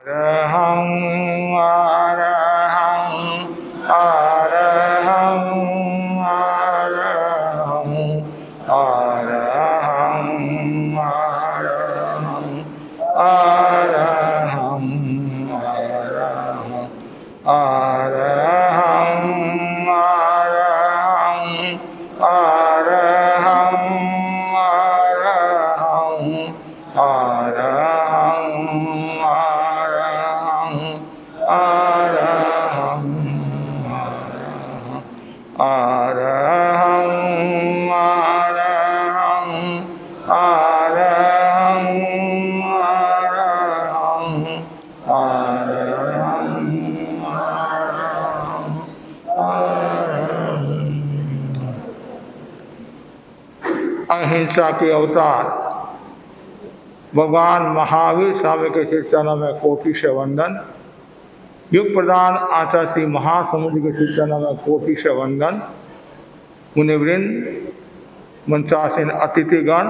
अरहं अरहं अरहं अरहं अरहं अरहं अरहं अरहं अरहं अरहं अरहं अहिंसा के अवतार भगवान महावीर स्वामी के श्री चरणों में कोटि से वंदन। युग प्रधान आचार्य श्री महासमुद्र के श्री चरणों में कोटि से वंदन। मुनिवृंद, मंचासीन अतिथिगण,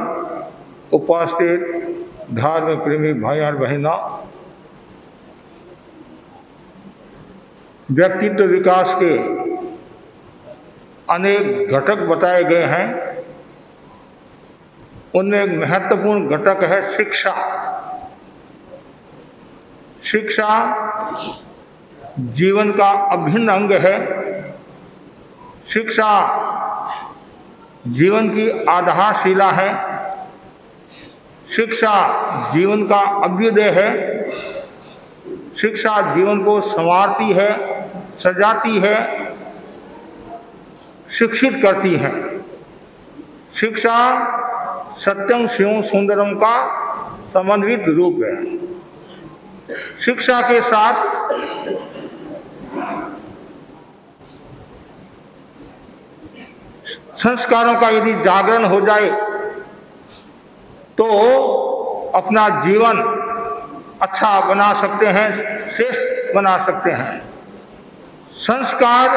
उपस्थित धर्म प्रेमी भाई और बहनों, व्यक्तित्व विकास के अनेक घटक बताए गए हैं। उनमें एक महत्वपूर्ण घटक है शिक्षा। शिक्षा जीवन का अभिन्न अंग है। शिक्षा जीवन की आधारशिला है। शिक्षा जीवन का अभ्युदय है। शिक्षा जीवन को संवारती है, सजाती है, शिक्षित करती है। शिक्षा सत्यम शिवम सुंदरम का समन्वित रूप है। शिक्षा के साथ संस्कारों का यदि जागरण हो जाए तो अपना जीवन अच्छा बना सकते हैं, श्रेष्ठ बना सकते हैं। संस्कार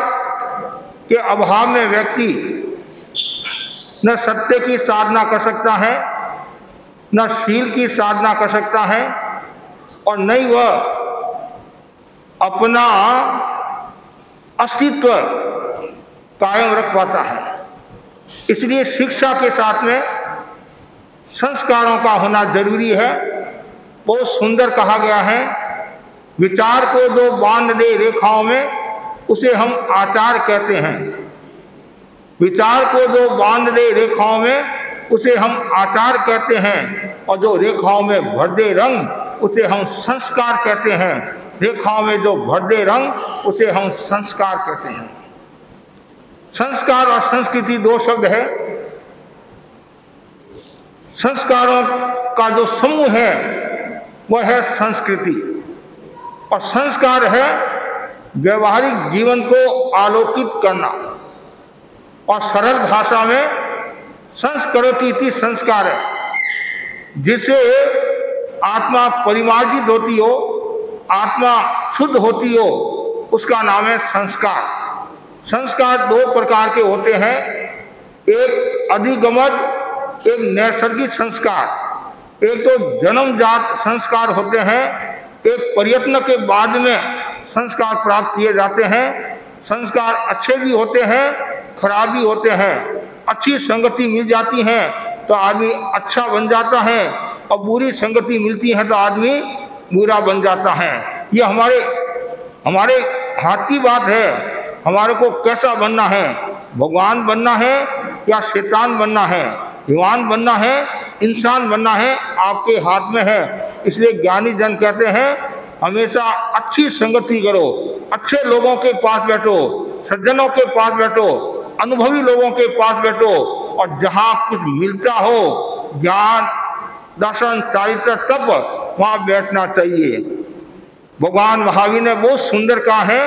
के अभाव में व्यक्ति न सत्य की साधना कर सकता है, न शील की साधना कर सकता है, और न ही वह अपना अस्तित्व कायम रख पाता है। इसलिए शिक्षा के साथ में संस्कारों का होना जरूरी है। बहुत सुंदर कहा गया है, विचार को जो बांध दे रेखाओं में उसे हम आचार कहते हैं। विचार को जो बांध दे रेखाओं में उसे हम आचार कहते हैं, और जो रेखाओं में भर दे रंग उसे हम संस्कार कहते हैं। रेखाओं में जो भर दे रंग उसे हम संस्कार कहते हैं। संस्कार और संस्कृति दो शब्द है। संस्कारों का जो समूह है वह है संस्कृति, और संस्कार है व्यवहारिक जीवन को आलोकित करना। और सरल भाषा में संस्करोति इति संस्कार है, जिससे आत्मा परिमार्जित होती हो, आत्मा शुद्ध होती हो, उसका नाम है संस्कार। संस्कार दो प्रकार के होते हैं, एक अधिगमन, एक नैसर्गिक संस्कार। एक तो जन्मजात संस्कार होते हैं, एक प्रयत्न के बाद में संस्कार प्राप्त किए जाते हैं। संस्कार अच्छे भी होते हैं, खराब भी होते हैं। अच्छी संगति मिल जाती है तो आदमी अच्छा बन जाता है, और बुरी संगति मिलती है तो आदमी बुरा बन जाता है। ये हमारे हाथ की बात है। हमारे को कैसा बनना है, भगवान बनना है या शैतान बनना है, विद्वान बनना है, इंसान बनना है, आपके हाथ में है। इसलिए ज्ञानी जन कहते हैं हमेशा अच्छी संगति करो, अच्छे लोगों के पास बैठो, सज्जनों के पास बैठो, अनुभवी लोगों के पास बैठो, और जहाँ कुछ मिलता हो ज्ञान, दर्शन, चारित्र, तप, वहाँ बैठना चाहिए। भगवान महावीर ने बहुत सुंदर कहा है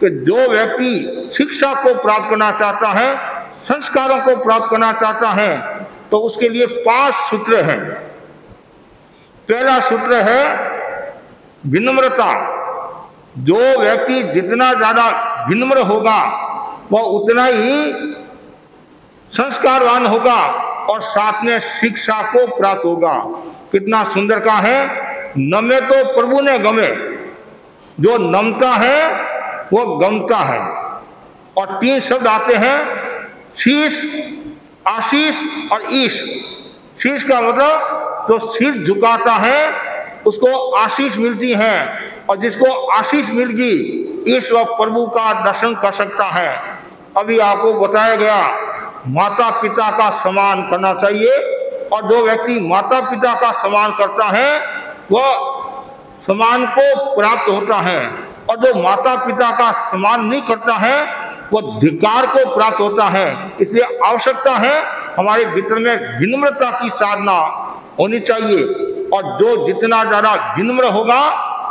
कि जो व्यक्ति शिक्षा को प्राप्त करना चाहता है, संस्कारों को प्राप्त करना चाहता है, तो उसके लिए 5 सूत्र हैं। पहला सूत्र है विनम्रता। जो व्यक्ति जितना ज्यादा विनम्र होगा वह उतना ही संस्कारवान होगा और साथ में शिक्षा को प्राप्त होगा। कितना सुंदर कहा है, नमे तो प्रभु ने गमे, जो नमता है वो गमता है। और 3 शब्द आते हैं, शीश, आशीष और ईश। शीश का मतलब जो सिर झुकाता है उसको आशीष मिलती है, और जिसको आशीष मिल गई ईश्वर प्रभु का दर्शन कर सकता है। अभी आपको बताया गया माता पिता का सम्मान करना चाहिए, और जो व्यक्ति माता पिता का सम्मान करता है वह सम्मान को प्राप्त होता है, और जो माता पिता का सम्मान नहीं करता है वह धिक्कार को प्राप्त होता है। इसलिए आवश्यकता है हमारे भीतर में विनम्रता की साधना होनी चाहिए, और जो जितना ज्यादा विनम्र होगा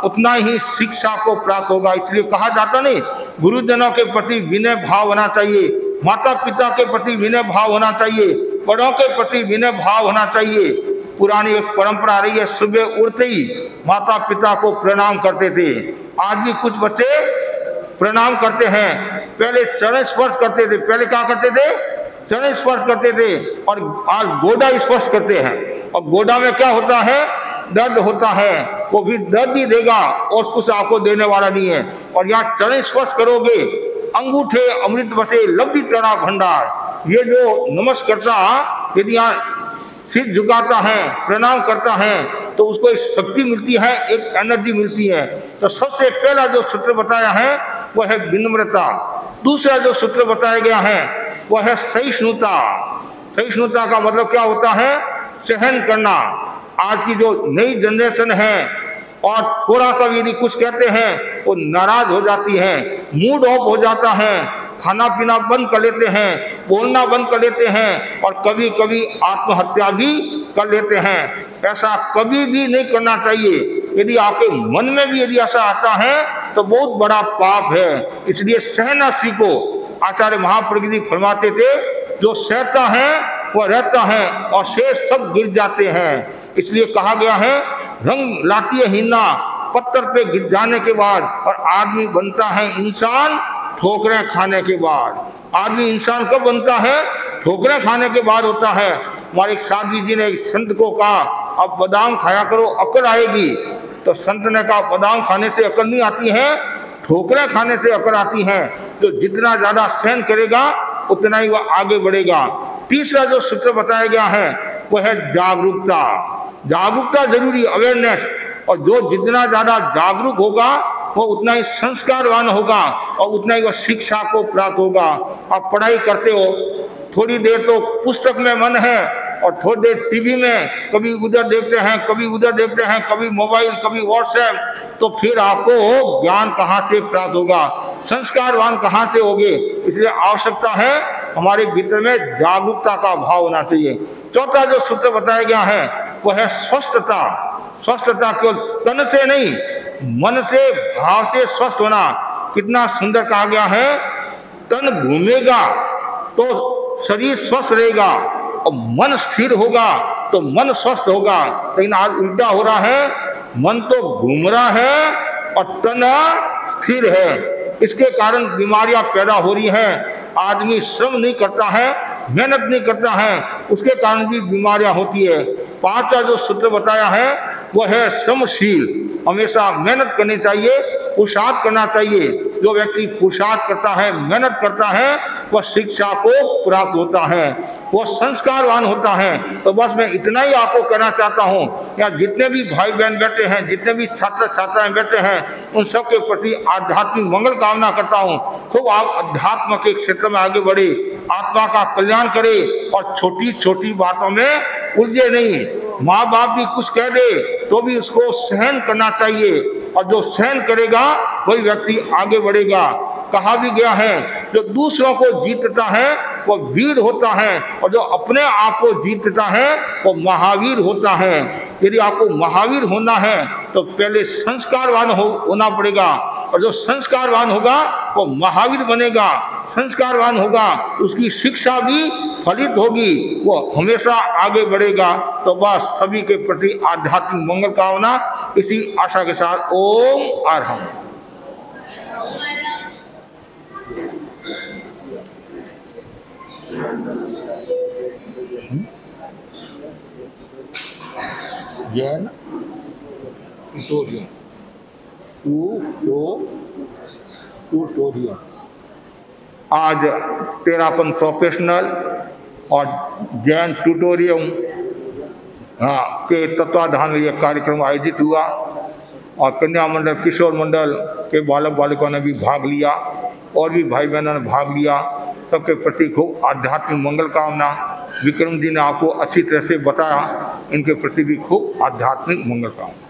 उतना ही शिक्षा को प्राप्त होगा। इसलिए कहा जाता नहीं, गुरुजनों के प्रति विनय भाव होना चाहिए, माता पिता के प्रति विनय भाव होना चाहिए, बड़ों के प्रति विनय भाव होना चाहिए। पुरानी एक परंपरा रही है, सुबह उठते ही माता पिता को प्रणाम करते थे। आज भी कुछ बच्चे प्रणाम करते हैं, पहले चरण स्पर्श करते थे, पहले क्या करते थे, चरण स्पर्श करते थे, और आज गोदा स्पर्श करते हैं। और गोदा में क्या होता है, दर्द होता है, वो भी दर्द ही देगा और कुछ आपको देने वाला नहीं है। और यहाँ चरण स्पर्श करोगे, अंगूठे अमृत बसे लब्धि टना भंडार। ये जो नमस्कारता यदि यहाँ सिर झुकाता है, प्रणाम करता है, तो उसको एक शक्ति मिलती है, एक एनर्जी मिलती है। तो सबसे पहला जो सूत्र बताया है वह है विनम्रता। दूसरा जो सूत्र बताया गया है वह है सहिष्णुता। सहिष्णुता का मतलब क्या होता है, सहन करना। आज की जो नई जनरेशन है और थोड़ा सा यदि कुछ कहते हैं वो नाराज हो जाती है, मूड ऑफ हो जाता है, खाना पीना बंद कर लेते हैं, बोलना बंद कर लेते हैं, और कभी कभी आत्महत्या भी कर लेते हैं। ऐसा कभी भी नहीं करना चाहिए। यदि आपके मन में भी यदि ऐसा आता है तो बहुत बड़ा पाप है। इसलिए सहना सीखो। आचार्य महाप्रज्ञ जी फरमाते थे, जो सहता है वह रहता है और शेष सब गिर जाते हैं। इसलिए कहा गया है, रंग लाती है हीना पत्थर पे गिर जाने के बाद, और आदमी बनता है इंसान ठोकरें खाने के बाद। आदमी इंसान कब बनता है, ठोकरें खाने के बाद होता है। हमारे साधु जी ने एक संत को कहा, अब बादाम खाया करो अकल आएगी। तो संत ने कहा, बादाम खाने से अकल नहीं आती है, ठोकरें खाने से अकल आती है। जो जितना ज्यादा सहन करेगा उतना ही वह आगे बढ़ेगा। तीसरा जो सूत्र बताया गया है वह है जागरूकता। जागरूकता जरूरी, अवेयरनेस। और जो जितना ज्यादा जागरूक होगा वो उतना ही संस्कारवान होगा, और उतना ही वह शिक्षा को प्राप्त होगा। आप पढ़ाई करते हो, थोड़ी देर तो पुस्तक में मन है और थोड़ी देर टीवी में, कभी उधर देखते हैं, कभी उधर देखते हैं, कभी मोबाइल, कभी व्हाट्सएप, तो फिर आपको ज्ञान कहाँ से प्राप्त होगा, संस्कारवान कहाँ से होगे। इसलिए आवश्यकता है हमारे भीतर में जागरूकता का भाव होना चाहिए। चौथा जो सूत्र बताया गया है वह है स्वस्थता। स्वस्थता केवल तन से नहीं, मन से, भाव से स्वस्थ होना। कितना सुंदर कहा गया है, तन घूमेगा तो शरीर स्वस्थ रहेगा, और मन स्थिर होगा तो मन स्वस्थ होगा। लेकिन आज उल्टा हो रहा है, मन तो घूम रहा है और तन स्थिर है। इसके कारण बीमारियां पैदा हो रही हैं। आदमी श्रम नहीं करता है, मेहनत नहीं करता है, उसके कारण भी बीमारियां होती है। पांचवा जो सूत्र बताया है वह है श्रमशील। हमेशा मेहनत करनी चाहिए, पुरुषार्थ करना चाहिए। जो व्यक्ति पुरुषार्थ करता है, मेहनत करता है, वह शिक्षा को प्राप्त होता है, वो संस्कारवान होता है। तो बस मैं इतना ही आपको कहना चाहता हूँ, यहाँ जितने भी भाई बहन बैठे हैं, जितने भी छात्र छात्राएं बैठे हैं, उन सब के प्रति आध्यात्मिक मंगल कामना करता हूँ। खूब आप अध्यात्म के क्षेत्र में आगे बढ़े, आत्मा का कल्याण करे, और छोटी छोटी बातों में उलझे नहीं। माँ बाप भी कुछ कह दे तो भी उसको सहन करना चाहिए, और जो सहन करेगा वही व्यक्ति आगे बढ़ेगा। कहा भी गया है, जो दूसरों को जीतता है वो वीर होता है, और जो अपने आप को जीतता है वो महावीर होता है। यदि आपको महावीर होना है तो पहले संस्कारवान होना पड़ेगा, और जो संस्कारवान होगा वो महावीर बनेगा। संस्कारवान होगा, उसकी शिक्षा भी फलित होगी, वो हमेशा आगे बढ़ेगा। तो बस सभी के प्रति आध्यात्मिक मंगल कामना, इसी आशा के साथ ओम अरहम। जय ट्यूटोरियल। आज तेरापन प्रोफेशनल और जैन ट्यूटोरियल के तत्वाधान में यह कार्यक्रम आयोजित हुआ और कन्या मंडल, किशोर मंडल के बालक बालिकाओं ने भी भाग लिया और भी भाई बहनों ने भाग लिया। सबके प्रति खूब आध्यात्मिक मंगल कामना। विक्रम जी ने आपको अच्छी तरह से बताया, इनके प्रति भी खूब आध्यात्मिक मंगल कामना।